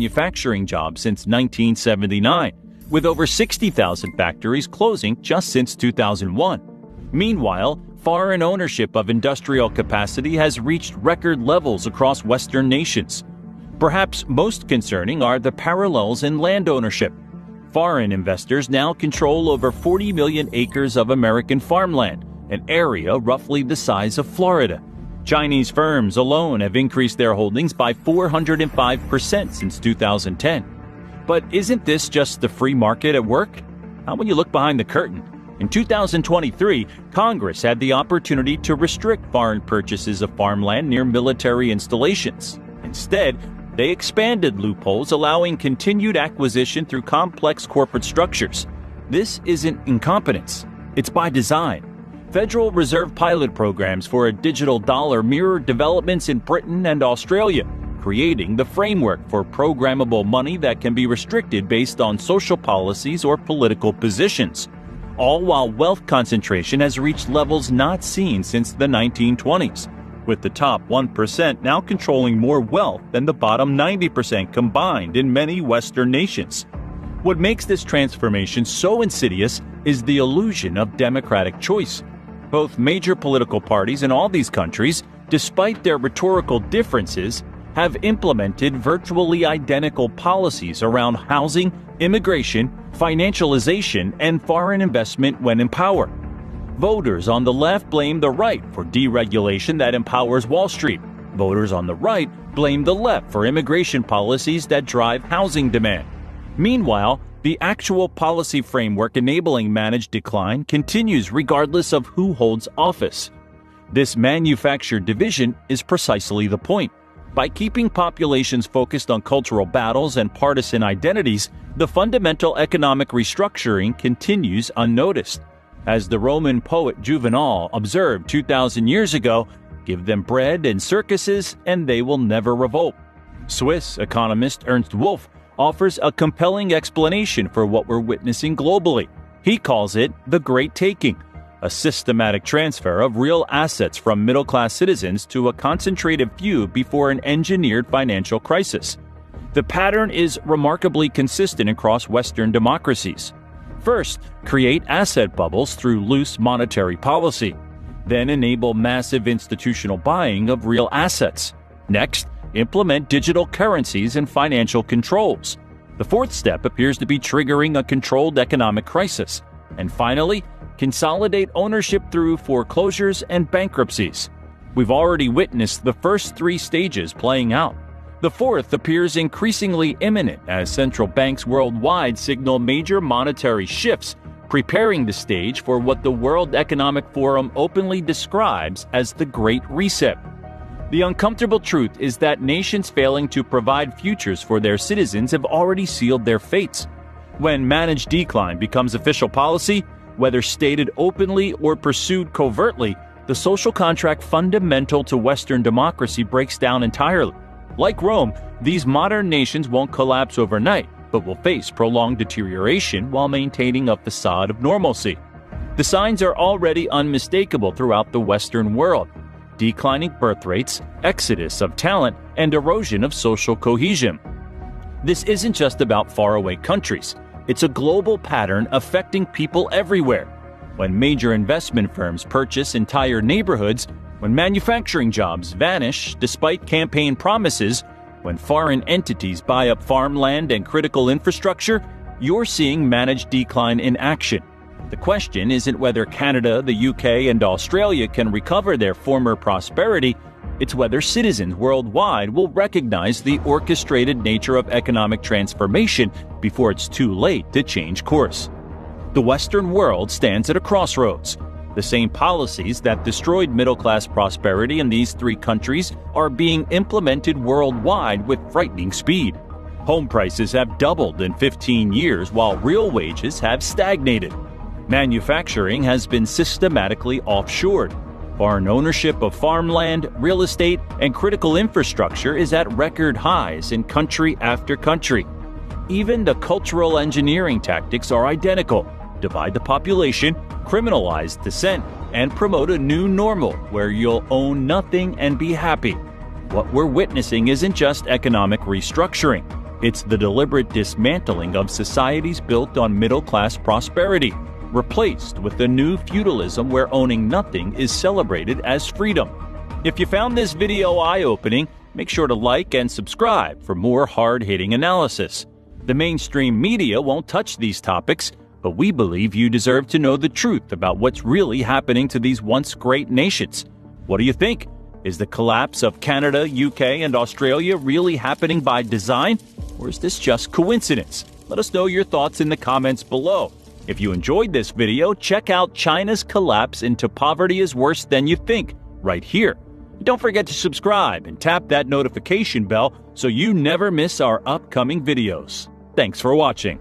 manufacturing jobs since 1979, with over 60,000 factories closing just since 2001. Meanwhile, foreign ownership of industrial capacity has reached record levels across Western nations. Perhaps most concerning are the parallels in land ownership. Foreign investors now control over 40 million acres of American farmland, an area roughly the size of Florida. Chinese firms alone have increased their holdings by 405% since 2010. But isn't this just the free market at work? How when you look behind the curtain? In 2023, Congress had the opportunity to restrict foreign purchases of farmland near military installations. Instead, they expanded loopholes, allowing continued acquisition through complex corporate structures. This isn't incompetence. It's by design. Federal Reserve pilot programs for a digital dollar mirror developments in Britain and Australia, creating the framework for programmable money that can be restricted based on social policies or political positions. All while wealth concentration has reached levels not seen since the 1920s, with the top 1% now controlling more wealth than the bottom 90% combined in many Western nations. What makes this transformation so insidious is the illusion of democratic choice. Both major political parties in all these countries, despite their rhetorical differences, have implemented virtually identical policies around housing, immigration, financialization, and foreign investment when in power. Voters on the left blame the right for deregulation that empowers Wall Street. Voters on the right blame the left for immigration policies that drive housing demand. Meanwhile, the actual policy framework enabling managed decline continues regardless of who holds office. This manufactured division is precisely the point. By keeping populations focused on cultural battles and partisan identities, the fundamental economic restructuring continues unnoticed. As the Roman poet Juvenal observed 2,000 years ago, give them bread and circuses and they will never revolt. Swiss economist Ernst Wolff offers a compelling explanation for what we're witnessing globally. He calls it the Great Taking, a systematic transfer of real assets from middle-class citizens to a concentrated few before an engineered financial crisis. The pattern is remarkably consistent across Western democracies. First, create asset bubbles through loose monetary policy. Then enable massive institutional buying of real assets. Next, implement digital currencies and financial controls. The fourth step appears to be triggering a controlled economic crisis. And finally, consolidate ownership through foreclosures and bankruptcies. We've already witnessed the first three stages playing out. The fourth appears increasingly imminent as central banks worldwide signal major monetary shifts, preparing the stage for what the World Economic Forum openly describes as the Great Reset. The uncomfortable truth is that nations failing to provide futures for their citizens have already sealed their fates. When managed decline becomes official policy, whether stated openly or pursued covertly, the social contract fundamental to Western democracy breaks down entirely. Like Rome, these modern nations won't collapse overnight, but will face prolonged deterioration while maintaining a facade of normalcy. The signs are already unmistakable throughout the Western world: declining birth rates, exodus of talent, and erosion of social cohesion. This isn't just about faraway countries. It's a global pattern affecting people everywhere. When major investment firms purchase entire neighborhoods, when manufacturing jobs vanish despite campaign promises, when foreign entities buy up farmland and critical infrastructure, you're seeing managed decline in action. The question isn't whether Canada, the UK, and Australia can recover their former prosperity. It's whether citizens worldwide will recognize the orchestrated nature of economic transformation before it's too late to change course. The Western world stands at a crossroads. The same policies that destroyed middle-class prosperity in these three countries are being implemented worldwide with frightening speed. Home prices have doubled in 15 years while real wages have stagnated. Manufacturing has been systematically offshored. Foreign ownership of farmland, real estate, and critical infrastructure is at record highs in country after country. Even the cultural engineering tactics are identical: divide the population, criminalize dissent, and promote a new normal where you'll own nothing and be happy. What we're witnessing isn't just economic restructuring. It's the deliberate dismantling of societies built on middle-class prosperity, replaced with a new feudalism where owning nothing is celebrated as freedom. If you found this video eye-opening, make sure to like and subscribe for more hard-hitting analysis. The mainstream media won't touch these topics, but we believe you deserve to know the truth about what's really happening to these once great nations. What do you think? Is the collapse of Canada, UK, and Australia really happening by design? Or is this just coincidence? Let us know your thoughts in the comments below. If you enjoyed this video, check out China's collapse into poverty is worse than you think, right here. Don't forget to subscribe and tap that notification bell so you never miss our upcoming videos. Thanks for watching.